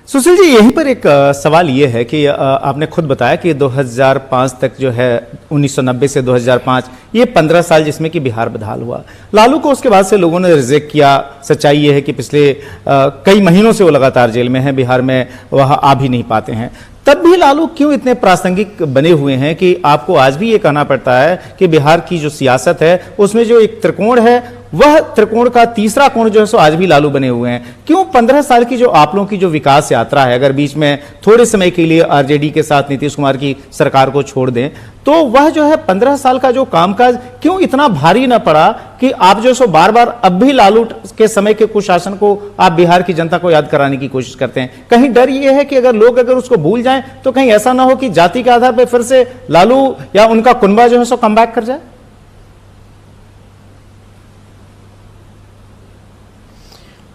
सुशील जी, यहीं पर एक सवाल ये है कि आपने खुद बताया कि 2005 तक जो है 1990 से 2005 ये 15 साल जिसमें कि बिहार बदहाल हुआ। लालू को उसके बाद से लोगों ने रिजेक्ट किया। सच्चाई ये है कि पिछले कई महीनों से वो लगातार जेल में हैं, बिहार में वह आ भी नहीं पाते हैं। तब भी लालू क्यों इतने प्रासंगिक बने हुए हैं कि आपको आज भी ये कहना पड़ता है कि बिहार की जो सियासत है उसमें जो एक त्रिकोण है, वह त्रिकोण का तीसरा कोण जो है सो आज भी लालू बने हुए हैं। क्यों 15 साल की जो आप लोगों की जो विकास यात्रा है, अगर बीच में थोड़े समय के लिए आरजेडी के साथ नीतीश कुमार की सरकार को छोड़ दें, तो वह जो है 15 साल का जो कामकाज क्यों इतना भारी ना पड़ा कि आप जो सो बार बार अब भी लालू के समय के कुशासन को आप बिहार की जनता को याद कराने की कोशिश करते हैं? कहीं डर यह है कि अगर लोग उसको भूल जाएं तो कहीं ऐसा ना हो कि जाति के आधार पर फिर से लालू या उनका कुनबा जो है सो कमबैक कर जाए?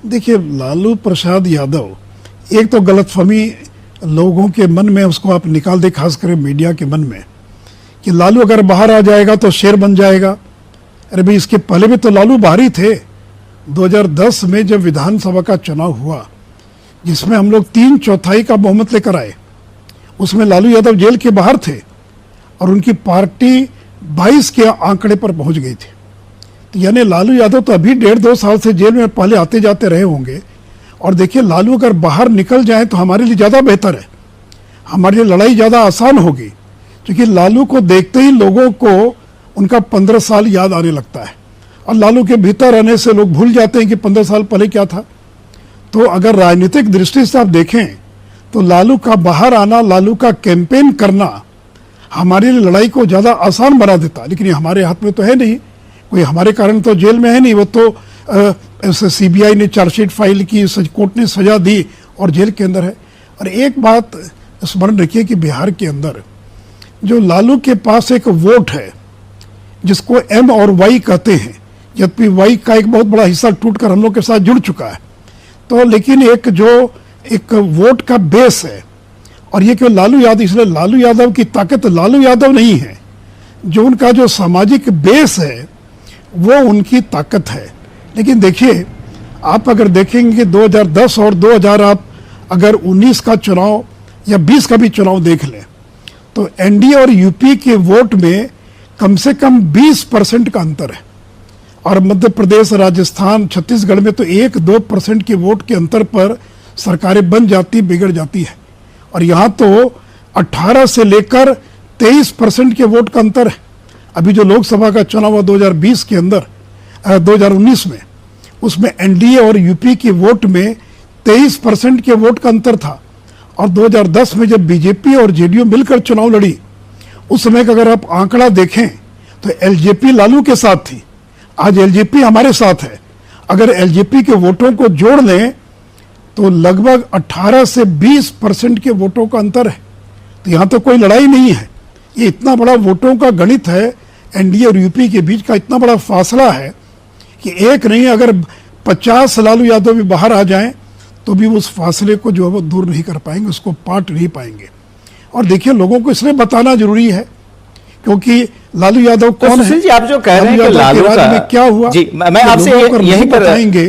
देखिए, लालू प्रसाद यादव एक तो गलतफहमी लोगों के मन में उसको आप निकाल दे, खासकर मीडिया के मन में, कि लालू अगर बाहर आ जाएगा तो शेर बन जाएगा। अरे भाई, इसके पहले भी तो लालू बाहर ही थे। 2010 में जब विधानसभा का चुनाव हुआ, जिसमें हम लोग 3/4 का बहुमत लेकर आए, उसमें लालू यादव जेल के बाहर थे और उनकी पार्टी 22 के आंकड़े पर पहुंच गई थी। तो यानी लालू यादव तो अभी 1.5-2 साल से जेल में पहले आते जाते रहे होंगे। और देखिए, लालू अगर बाहर निकल जाए तो हमारे लिए ज़्यादा बेहतर है, हमारे लिए लड़ाई ज़्यादा आसान होगी, क्योंकि लालू को देखते ही लोगों को उनका 15 साल याद आने लगता है और लालू के भीतर रहने से लोग भूल जाते हैं कि 15 साल पहले क्या था। तो अगर राजनीतिक दृष्टि से आप देखें तो लालू का बाहर आना, लालू का कैंपेन करना हमारे लिए लड़ाई को ज़्यादा आसान बना देता। लेकिन ये हमारे हाथ में तो है नहीं, कोई हमारे कारण तो जेल में है नहीं। वो तो सीबीआई ने चार्जशीट फाइल की, कोर्ट ने सजा दी और जेल के अंदर है। और एक बात स्मरण रखिए कि बिहार के अंदर जो लालू के पास एक वोट है जिसको एम और वाई कहते हैं, जबकि वाई का एक बहुत बड़ा हिस्सा टूटकर हम लोग के साथ जुड़ चुका है, तो लेकिन एक वोट का बेस है। और ये क्यों लालू यादव, इसलिए लालू यादव की ताकत लालू यादव नहीं है, जो उनका जो सामाजिक बेस है वो उनकी ताकत है। लेकिन देखिए, आप अगर देखेंगे 2010 और 2000 आप अगर 19 का चुनाव या 20 का भी चुनाव देख लें, तो एनडीए और यूपी के वोट में कम से कम 20% का अंतर है। और मध्य प्रदेश, राजस्थान, छत्तीसगढ़ में तो 1-2% के वोट के अंतर पर सरकारें बन जाती, बिगड़ जाती है। और यहाँ तो 18 से लेकर 23% के वोट का अंतर है। अभी जो लोकसभा का चुनाव हुआ 2020 के अंदर 2019 में, उसमें एनडीए और यूपी के वोट में 23% के वोट का अंतर था। और 2010 में जब बीजेपी और जेडीयू मिलकर चुनाव लड़ी, उस समय का अगर आप आंकड़ा देखें तो एलजेपी लालू के साथ थी, आज एलजेपी हमारे साथ है। अगर एलजेपी के वोटों को जोड़ लें तो लगभग 18 से 20% के वोटों का अंतर है। तो यहाँ तो कोई लड़ाई नहीं है, ये इतना बड़ा वोटों का गणित है, एनडीए और यूपी के बीच का इतना बड़ा फासला है कि एक नहीं, अगर 50 लालू यादव भी बाहर आ जाएं तो भी उस फासले को जो है वो दूर नहीं कर पाएंगे, उसको पाट नहीं पाएंगे। और देखिए, लोगों को इसलिए बताना जरूरी है क्योंकि लालू यादव कौन है। जी, आप जो कह रहे हैं कि लालू का में क्या हुआ, जी, मैं आपसे यहीं पर बताएंगे